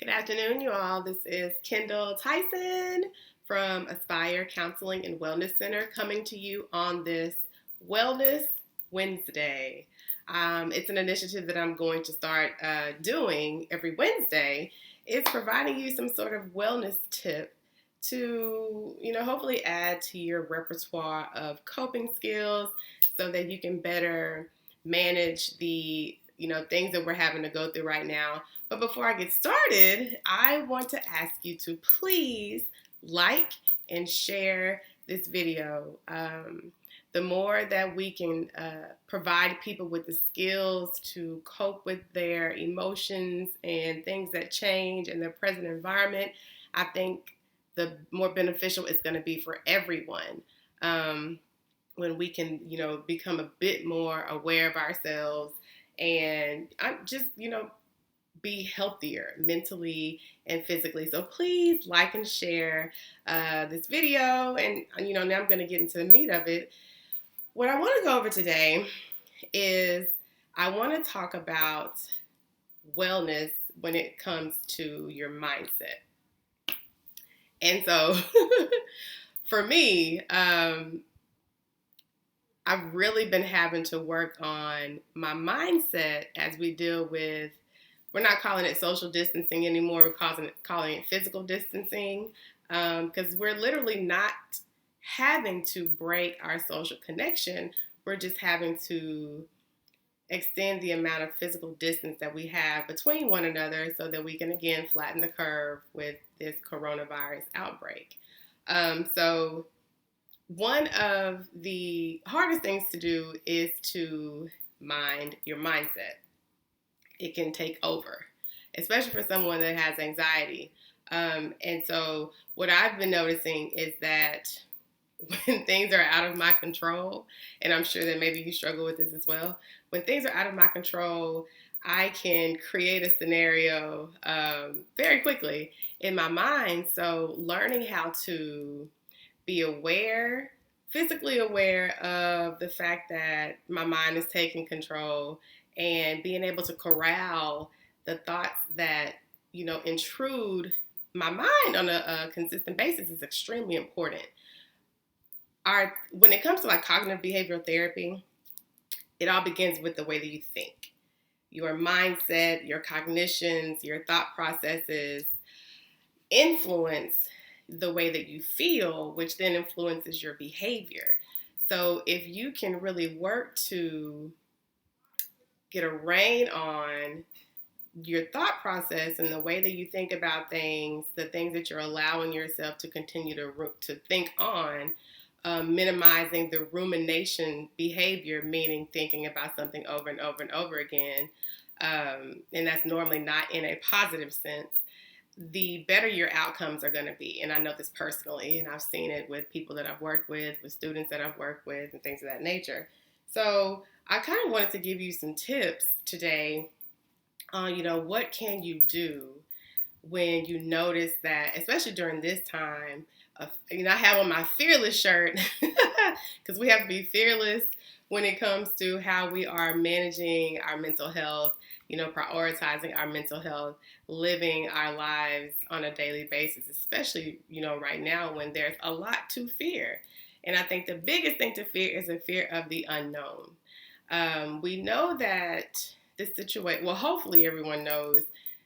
Good afternoon, you all. This is Kendall Tyson from Aspire Counseling and Wellness Center coming to you on this Wellness Wednesday. It's an initiative that I'm going to start doing every Wednesday. It's providing you some sort of wellness tip to, hopefully add to your repertoire of coping skills so that you can better manage the, things that we're having to go through right now. But before I get started, I want to ask you to please like and share this video. The more that we can provide people with the skills to cope with their emotions and things that change in their present environment, I think the more beneficial it's going to be for everyone. When we can, become a bit more aware of ourselves and I'm just, be healthier mentally and physically. So please like and share this video. And, now I'm going to get into the meat of it. What I want to go over today is I want to talk about wellness when it comes to your mindset. And so for me, I've really been having to work on my mindset as we deal with, we're not calling it social distancing anymore, we're calling it physical distancing, because we're literally not having to break our social connection. We're just having to extend the amount of physical distance that we have between one another so that we can, again, flatten the curve with this coronavirus outbreak. So one of the hardest things to do is to mind your mindset. It can take over, especially for someone that has anxiety. And so what I've been noticing is that when things are out of my control, and I'm sure that maybe you struggle with this as well, when things are out of my control, I can create a scenario very quickly in my mind. So learning how to be aware, physically aware of the fact that my mind is taking control and being able to corral the thoughts that, intrude my mind on a consistent basis is extremely important. When it comes to like cognitive behavioral therapy, it all begins with the way that you think. Your mindset, your cognitions, your thought processes influence the way that you feel, which then influences your behavior. So if you can really work to get a rein on your thought process and the way that you think about things, the things that you're allowing yourself to continue to think on, minimizing the rumination behavior, meaning thinking about something over and over and over again, and that's normally not in a positive sense, the better your outcomes are going to be. And I know this personally, and I've seen it with people that I've worked with students that I've worked with, and things of that nature. So I kind of wanted to give you some tips today on, what can you do when you notice that, especially during this time, I have on my fearless shirt because we have to be fearless when it comes to how we are managing our mental health, prioritizing our mental health, living our lives on a daily basis, especially, right now when there's a lot to fear. And I think the biggest thing to fear is a fear of the unknown. We know that this situation, well, hopefully everyone knows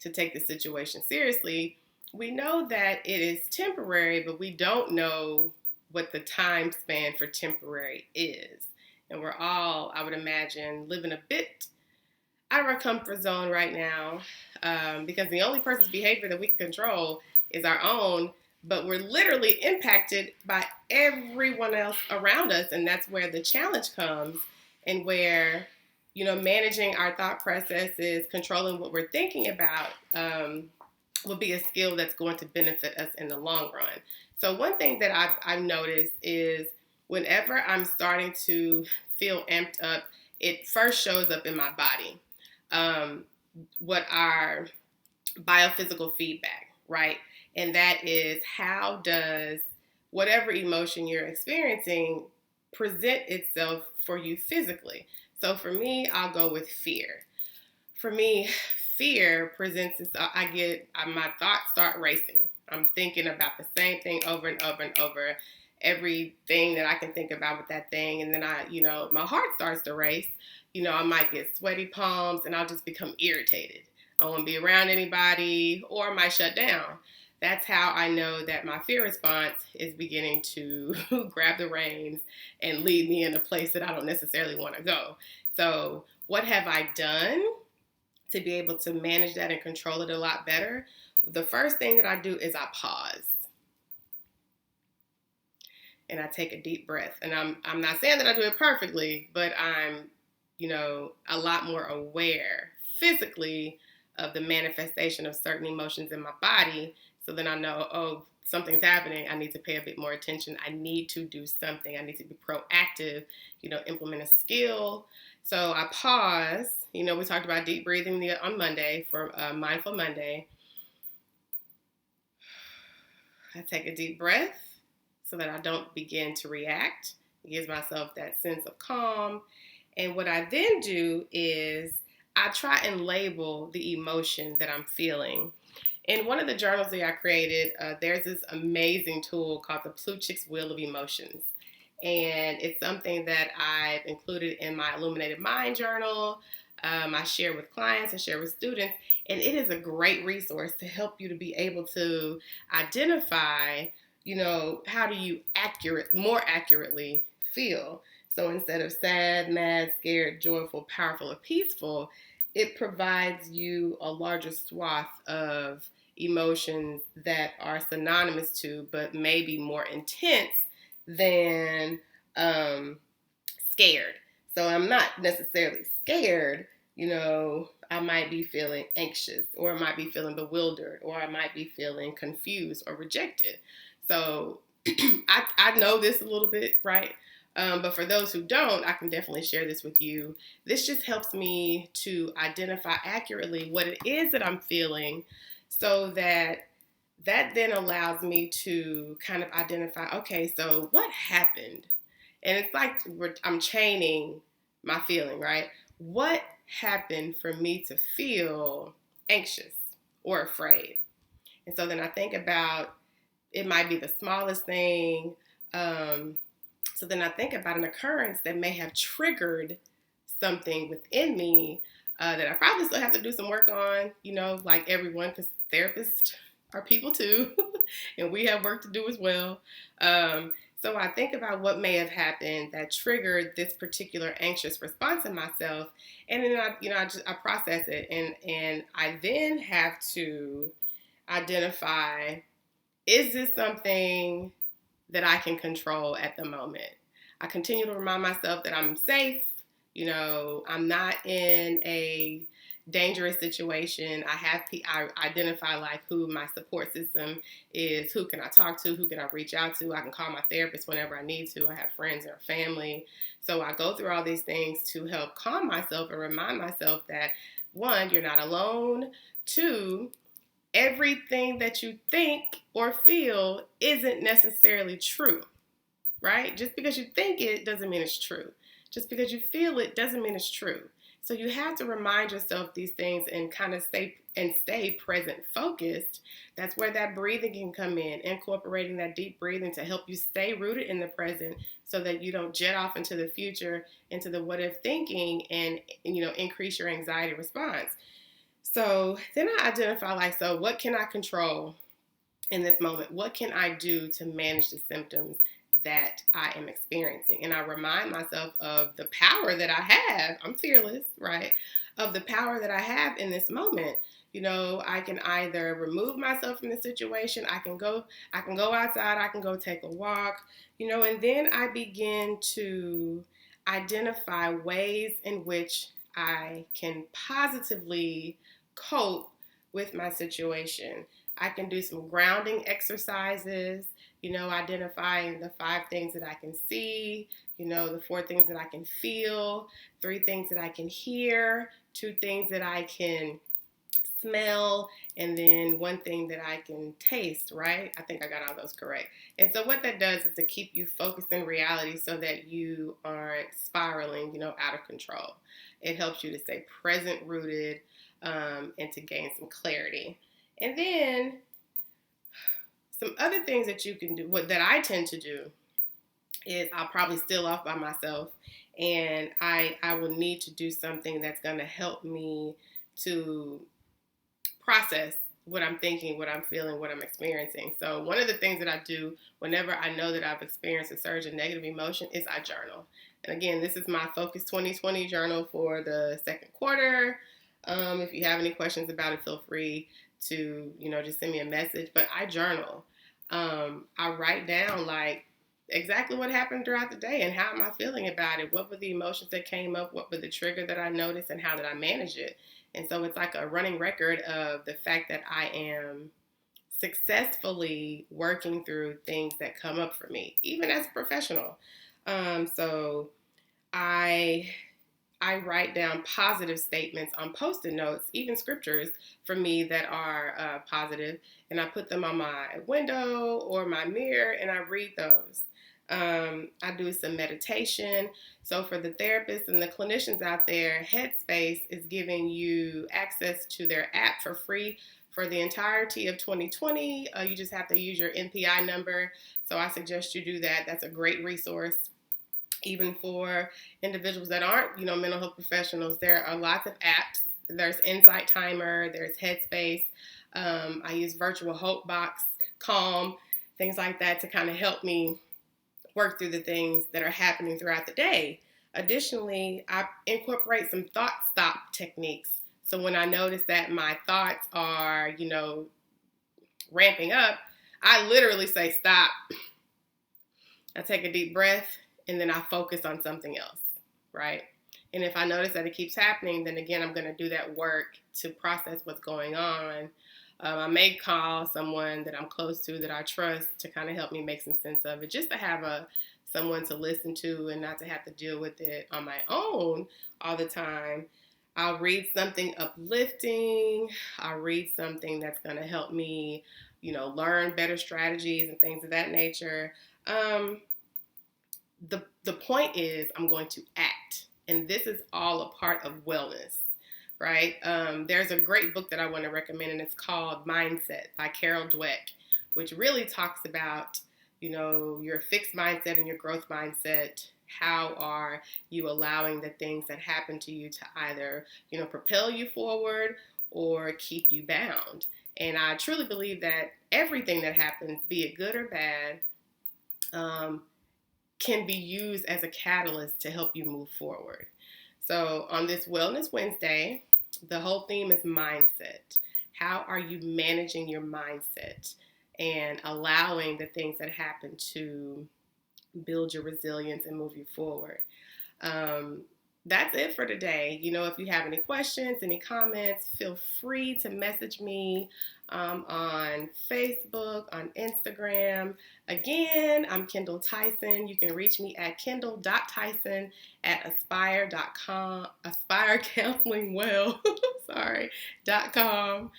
to take the situation seriously. We know that it is temporary, but we don't know what the time span for temporary is. And we're all, I would imagine, living a bit out of our comfort zone right now, because the only person's behavior that we can control is our own, but we're literally impacted by everyone else around us. And that's where the challenge comes, and where, managing our thought processes, controlling what we're thinking about, will be a skill that's going to benefit us in the long run. So one thing that I've noticed is whenever I'm starting to feel amped up, it first shows up in my body. What our biophysical feedback, right? And that is, how does whatever emotion you're experiencing present itself for you physically? So for me, I'll go with fear. For me, fear presents itself, my thoughts start racing. I'm thinking about the same thing over and over and over. Everything that I can think about with that thing. And then my heart starts to race. I might get sweaty palms and I'll just become irritated. I won't be around anybody, or I might shut down. That's how I know that my fear response is beginning to grab the reins and lead me in a place that I don't necessarily want to go. So what have I done to be able to manage that and control it a lot better? The first thing that I do is I pause. And I take a deep breath. And I'm not saying that I do it perfectly, but I'm, a lot more aware physically of the manifestation of certain emotions in my body. So then I know, oh, something's happening. I need to pay a bit more attention. I need to do something. I need to be proactive, implement a skill. So I pause. We talked about deep breathing on Monday for Mindful Monday. I take a deep breath so that I don't begin to react. It gives myself that sense of calm. And what I then do is I try and label the emotion that I'm feeling. In one of the journals that I created, there's this amazing tool called the Plutchik's Wheel of Emotions. And it's something that I've included in my Illuminated Mind journal. I share with clients, I share with students, and it is a great resource to help you to be able to identify, how do you more accurately feel. So instead of sad, mad, scared, joyful, powerful, or peaceful, it provides you a larger swath of emotions that are synonymous to, but maybe more intense than scared. So I'm not necessarily scared. I might be feeling anxious, or I might be feeling bewildered, or I might be feeling confused or rejected. So I know this a little bit, right? But for those who don't, I can definitely share this with you. This just helps me to identify accurately what it is that I'm feeling, so that then allows me to kind of identify, okay, so what happened? And it's like I'm chaining my feeling, right? What happened for me to feel anxious or afraid? And so then I think about, it might be the smallest thing. So then I think about an occurrence that may have triggered something within me that I probably still have to do some work on, like everyone, because therapists are people too, and we have work to do as well. So I think about what may have happened that triggered this particular anxious response in myself, and then I process it, and I then have to identify, is this something that I can control at the moment? I continue to remind myself that I'm safe. I'm not in a dangerous situation. I identify like who my support system is, who can I talk to, who can I reach out to. I can call my therapist whenever I need to. I have friends or family. So I go through all these things to help calm myself and remind myself that, one, you're not alone. Two, everything that you think or feel isn't necessarily true, right? Just because you think it doesn't mean it's true. Just because you feel it doesn't mean it's true. So you have to remind yourself these things and kind of stay present focused. That's where that breathing can come in, incorporating that deep breathing to help you stay rooted in the present so that you don't jet off into the future, into the what if thinking, and increase your anxiety response. So then I identify so what can I control in this moment? What can I do to manage the symptoms that I am experiencing? And I remind myself of the power that I have. I'm fearless, right? Of the power that I have in this moment. I can either remove myself from the situation. I can go outside. I can go take a walk, and then I begin to identify ways in which I can positively cope with my situation. I can do some grounding exercises, identifying the 5 things that I can see, the 4 things that I can feel, 3 things that I can hear, 2 things that I can smell, and then 1 thing that I can taste, right? I think I got all those correct. And so what that does is to keep you focused in reality so that you aren't spiraling, out of control. It helps you to stay present, rooted, and to gain some clarity. And then some other things that you can do, what that I tend to do, is I'll probably still off by myself, and I will need to do something that's going to help me to process what I'm thinking, what I'm feeling, what I'm experiencing. So one of the things that I do whenever I know that I've experienced a surge of negative emotion is I journal. And again, this is my Focus 2020 journal for the second quarter. If you have any questions about it, feel free to, just send me a message. But I journal. I write down like exactly what happened throughout the day and how am I feeling about it. What were the emotions that came up? What were the trigger that I noticed, and how did I manage it? And so it's like a running record of the fact that I am successfully working through things that come up for me, even as a professional. So I write down positive statements on Post-it notes, even scriptures for me that are positive, and I put them on my window or my mirror, and I read those. I do some meditation. So for the therapists and the clinicians out there, Headspace is giving you access to their app for free for the entirety of 2020. You just have to use your NPI number. So I suggest you do that. That's a great resource. Even for individuals that aren't, mental health professionals, there are lots of apps. There's Insight Timer, there's Headspace. I use Virtual Hope Box, Calm, things like that to kind of help me work through the things that are happening throughout the day. Additionally, I incorporate some thought stop techniques. So when I notice that my thoughts are, ramping up, I literally say stop. I take a deep breath, and then I focus on something else, right? And if I notice that it keeps happening, then again, I'm going to do that work to process what's going on. I may call someone that I'm close to, that I trust, to kind of help me make some sense of it, just to have someone to listen to and not to have to deal with it on my own all the time. I'll read something uplifting. I'll read something that's going to help me, learn better strategies and things of that nature. The point is I'm going to act, and this is all a part of wellness, right? There's a great book that I want to recommend, and it's called Mindset by Carol Dweck, which really talks about, your fixed mindset and your growth mindset. How are you allowing the things that happen to you to either, propel you forward or keep you bound? And I truly believe that everything that happens, be it good or bad, can be used as a catalyst to help you move forward. So on this Wellness Wednesday, the whole theme is mindset. How are you managing your mindset and allowing the things that happen to build your resilience and move you forward? That's it for today. If you have any questions, any comments, feel free to message me on Facebook, on Instagram. Again, I'm Kendall Tyson. You can reach me at kendall.tyson@aspire.com, aspirecounselingwell.com.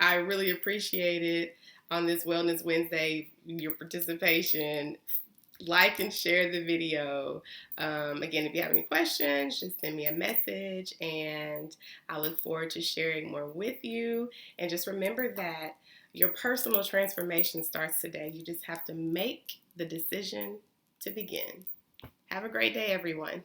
I really appreciate it on this Wellness Wednesday, your participation. Like and share the video. Again, if you have any questions, just send me a message, and I look forward to sharing more with you. And just remember that your personal transformation starts today. You just have to make the decision to begin. Have a great day, everyone.